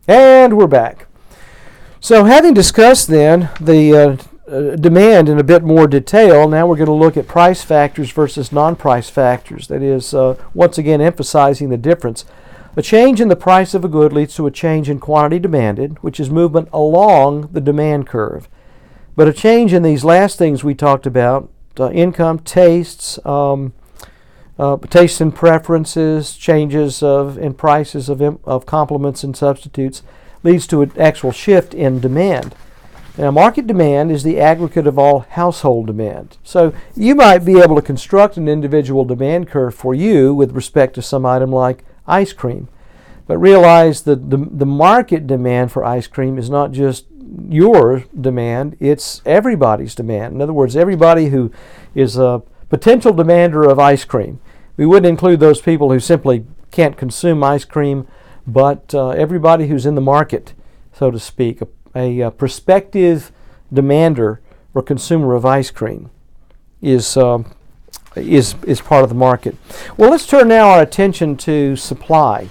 And we're back. So having discussed then the demand in a bit more detail, now we're going to look at price factors versus non-price factors. That is, once again, emphasizing the difference. A change in the price of a good leads to a change in quantity demanded, which is movement along the demand curve. But a change in these last things we talked about, income, tastes, tastes and preferences, changes in prices of complements and substitutes, leads to an actual shift in demand. Now, market demand is the aggregate of all household demand. So you might be able to construct an individual demand curve for you with respect to some item like ice cream. But realize that the market demand for ice cream is not just your demand, it's everybody's demand. In other words, everybody who is a potential demander of ice cream. We wouldn't include those people who simply can't consume ice cream, but everybody who's in the market, so to speak, a prospective demander or consumer of ice cream is part of the market. Well, let's turn now our attention to supply.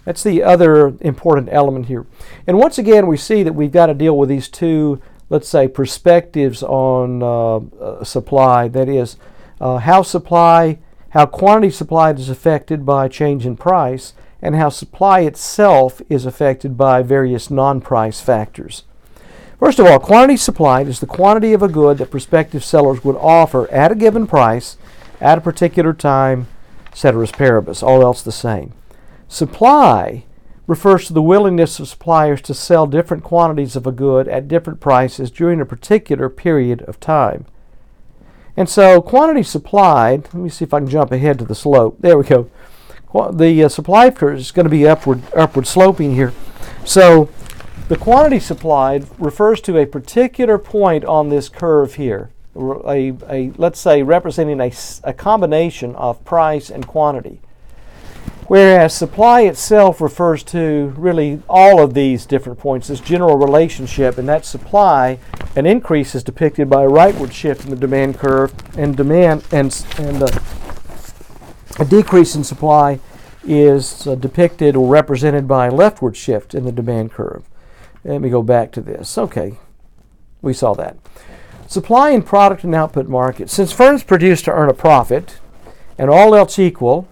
That's the other important element here. And once again, we see that we've got to deal with these two, let's say, perspectives on supply. That is, how quantity supplied is affected by change in price, and how supply itself is affected by various non-price factors. First of all, quantity supplied is the quantity of a good that prospective sellers would offer at a given price, at a particular time, ceteris paribus, all else the same. Supply refers to the willingness of suppliers to sell different quantities of a good at different prices during a particular period of time. And so quantity supplied, let me see if I can jump ahead to the slope. There we go. The supply curve is going to be upward sloping here. So the quantity supplied refers to a particular point on this curve here, let's say representing a combination of price and quantity. Whereas supply itself refers to really all of these different points, this general relationship, and that supply, an increase is depicted by a rightward shift in the demand curve, and a decrease in supply is depicted or represented by a leftward shift in the demand curve. Let me go back to this. Okay, we saw that. Supply in product and output markets. Since firms produce to earn a profit, and all else equal,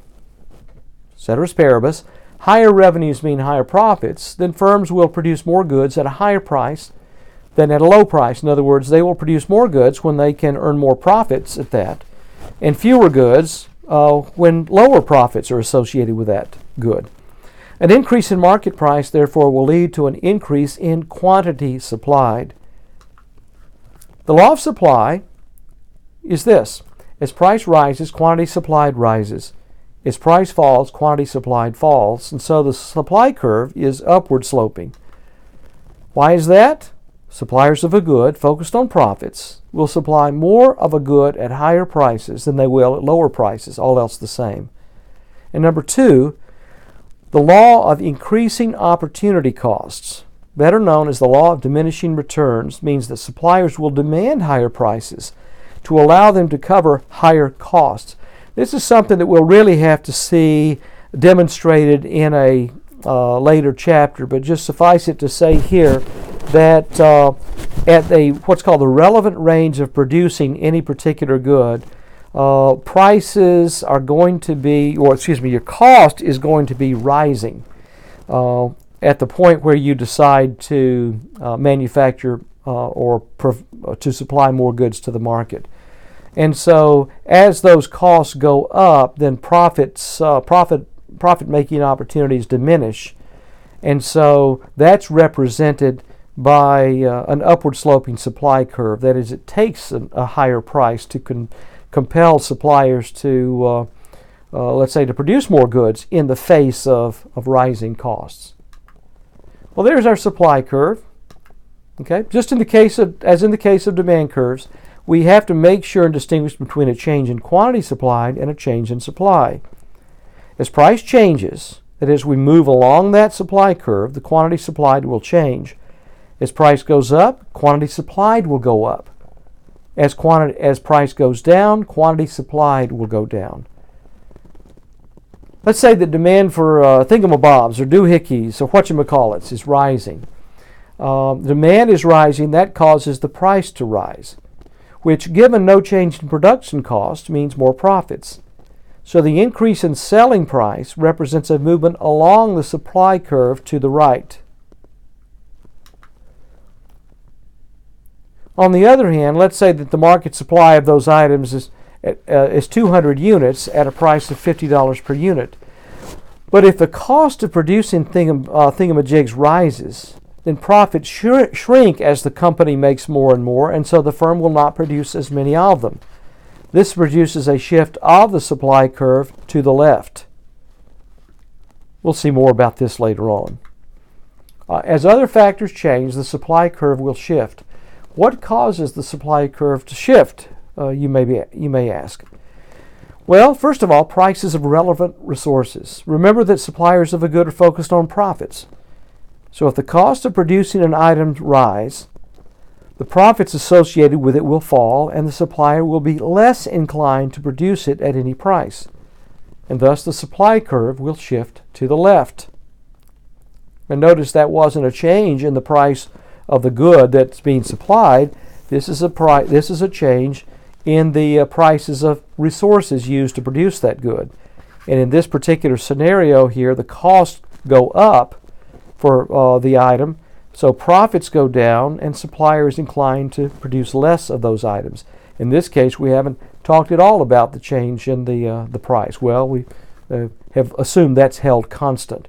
ceteris paribus, higher revenues mean higher profits, then firms will produce more goods at a higher price than at a low price. In other words, they will produce more goods when they can earn more profits at that, and fewer goods when lower profits are associated with that good. An increase in market price, therefore, will lead to an increase in quantity supplied. The law of supply is this: as price rises, quantity supplied rises. As price falls, quantity supplied falls, and so the supply curve is upward sloping. Why is that? Suppliers of a good focused on profits will supply more of a good at higher prices than they will at lower prices, all else the same. And number two, the law of increasing opportunity costs, better known as the law of diminishing returns, means that suppliers will demand higher prices to allow them to cover higher costs. This is something that we'll really have to see demonstrated in a later chapter, but just suffice it to say here that at what's called the relevant range of producing any particular good, prices are going to be, your cost is going to be rising at the point where you decide to manufacture or to supply more goods to the market. And so as those costs go up, then profit-making opportunities diminish. And so that's represented by an upward sloping supply curve. That is, it takes a higher price to compel suppliers to, let's say, to produce more goods in the face of rising costs. Well, there's our supply curve. Okay, just as in the case of demand curves, we have to make sure and distinguish between a change in quantity supplied and a change in supply. As price changes, that is, we move along that supply curve, the quantity supplied will change. As price goes up, quantity supplied will go up. As price goes down, quantity supplied will go down. Let's say that demand for thingamabobs or doohickeys or whatchamacallits is rising. Demand is rising, that causes the price to rise, which, given no change in production cost, means more profits. So the increase in selling price represents a movement along the supply curve to the right. On the other hand, let's say that the market supply of those items is 200 units at a price of $50 per unit. But if the cost of producing thingamajigs rises, then profits shrink as the company makes more and more, and so the firm will not produce as many of them. This produces a shift of the supply curve to the left. We'll see more about this later on. As other factors change, the supply curve will shift. What causes the supply curve to shift, you may ask? Well, first of all, prices of relevant resources. Remember that suppliers of a good are focused on profits. So if the cost of producing an item rise, the profits associated with it will fall, and the supplier will be less inclined to produce it at any price. And thus the supply curve will shift to the left. And notice that wasn't a change in the price of the good that's being supplied. This is a change in the prices of resources used to produce that good. And in this particular scenario here, the costs go up for the item, so profits go down, and suppliers inclined to produce less of those items. In this case, we haven't talked at all about the change in the price. Well, we have assumed that's held constant.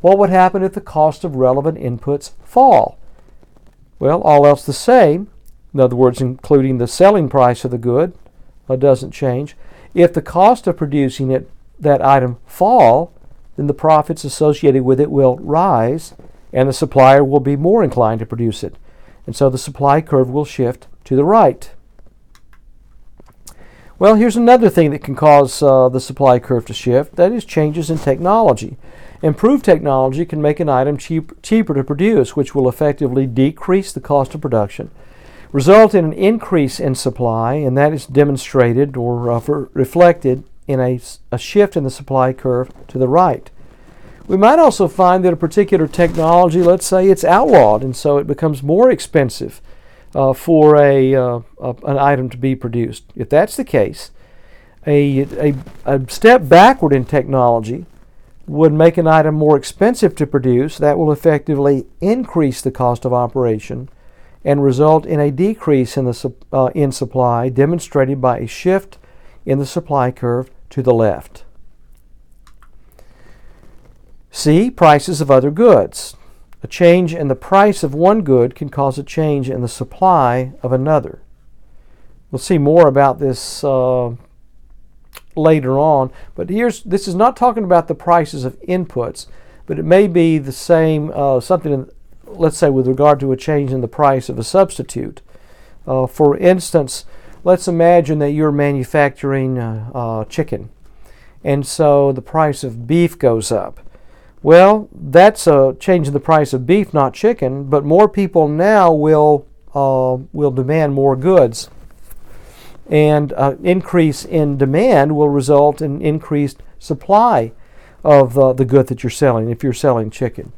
What would happen if the cost of relevant inputs fall? Well, all else the same, in other words, including the selling price of the good, doesn't change. If the cost of producing that item fall, then the profits associated with it will rise, and the supplier will be more inclined to produce it. And so the supply curve will shift to the right. Well, here's another thing that can cause the supply curve to shift. That is changes in technology. Improved technology can make an item cheaper to produce, which will effectively decrease the cost of production, result in an increase in supply, and that is demonstrated or reflected in a shift in the supply curve to the right. We might also find that a particular technology, let's say it's outlawed, and so it becomes more expensive for an item to be produced. If that's the case, a step backward in technology would make an item more expensive to produce. That will effectively increase the cost of operation and result in a decrease in supply, demonstrated by a shift in the supply curve to the left. C, prices of other goods. A change in the price of one good can cause a change in the supply of another. We'll see more about this later on, but this is not talking about the prices of inputs, but it may be the same, something, let's say, with regard to a change in the price of a substitute. For instance, let's imagine that you're manufacturing chicken, and so the price of beef goes up. Well, that's a change in the price of beef, not chicken, but more people now will demand more goods. And increase in demand will result in increased supply of the good that you're selling, if you're selling chicken.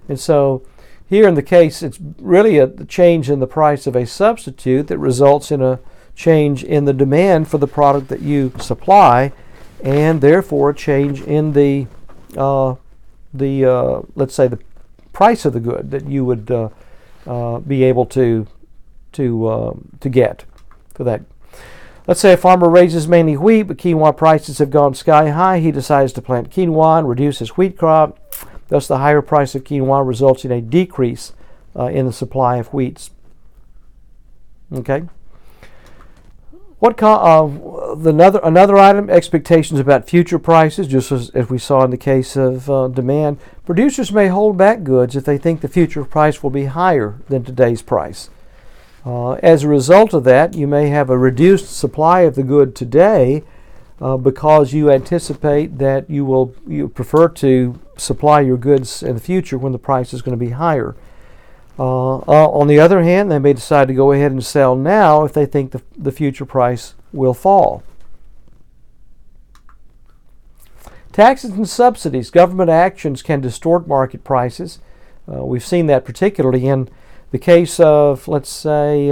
And so here in the case, it's really a change in the price of a substitute that results in a change in the demand for the product that you supply, and therefore a change in the let's say the price of the good that you would be able to get for that. Let's say a farmer raises mainly wheat, but quinoa prices have gone sky high. He decides to plant quinoa and reduce his wheat crop. Thus, the higher price of quinoa results in a decrease in the supply of wheats. Okay. Another item, expectations about future prices, just as we saw in the case of demand. Producers may hold back goods if they think the future price will be higher than today's price. As a result of that, you may have a reduced supply of the good today because you anticipate that you prefer to supply your goods in the future when the price is going to be higher. On the other hand, they may decide to go ahead and sell now if they think the future price will fall. Taxes and subsidies. Government actions can distort market prices. We've seen that particularly in the case of, let's say,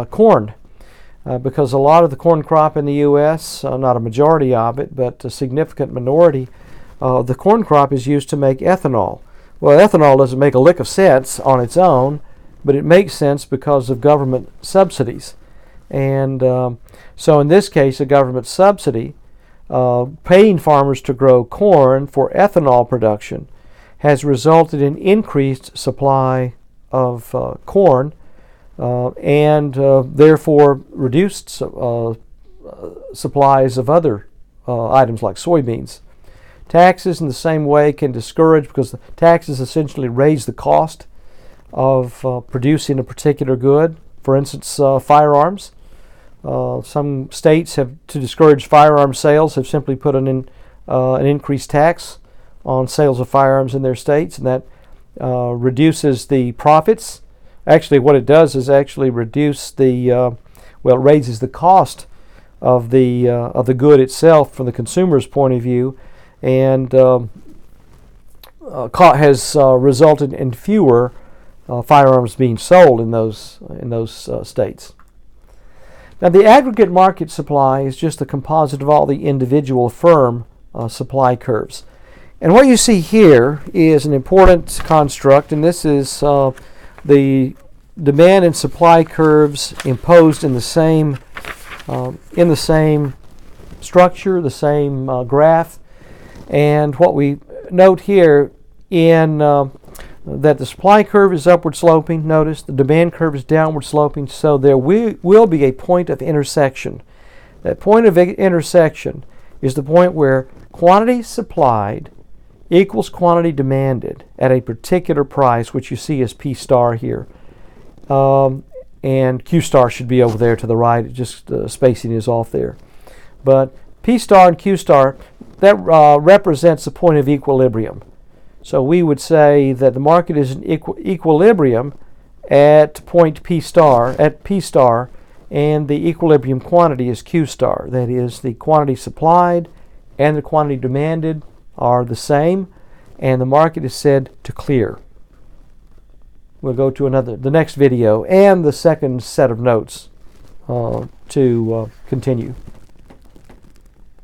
corn. Because a lot of the corn crop in the U.S., not a majority of it, but a significant minority, the corn crop is used to make ethanol. Well, ethanol doesn't make a lick of sense on its own, but it makes sense because of government subsidies. And so in this case, a government subsidy paying farmers to grow corn for ethanol production has resulted in increased supply of corn and therefore reduced supplies of other items like soybeans. Taxes in the same way can discourage, because the taxes essentially raise the cost of producing a particular good. For instance, firearms. Some states have, to discourage firearm sales, have simply put an increased tax on sales of firearms in their states, and that reduces the profits. Actually, what it does is actually reduce the, it raises the cost of the good itself from the consumer's point of view, and has resulted in fewer firearms being sold in those states. Now, the aggregate market supply is just the composite of all the individual firm supply curves. And what you see here is an important construct, and this is the demand and supply curves imposed in the same structure, the same graph. And what we note here in that the supply curve is upward sloping. Notice the demand curve is downward sloping, so there will be a point of intersection. That point of intersection is the point where quantity supplied equals quantity demanded at a particular price, which you see as P star here. And Q star should be over there to the right. It just spacing is off there. But P star and Q star, that represents the point of equilibrium. So we would say that the market is in equilibrium at point P star, and the equilibrium quantity is Q star. That is, the quantity supplied and the quantity demanded are the same, and the market is said to clear. We'll go to the next video and the second set of notes to continue.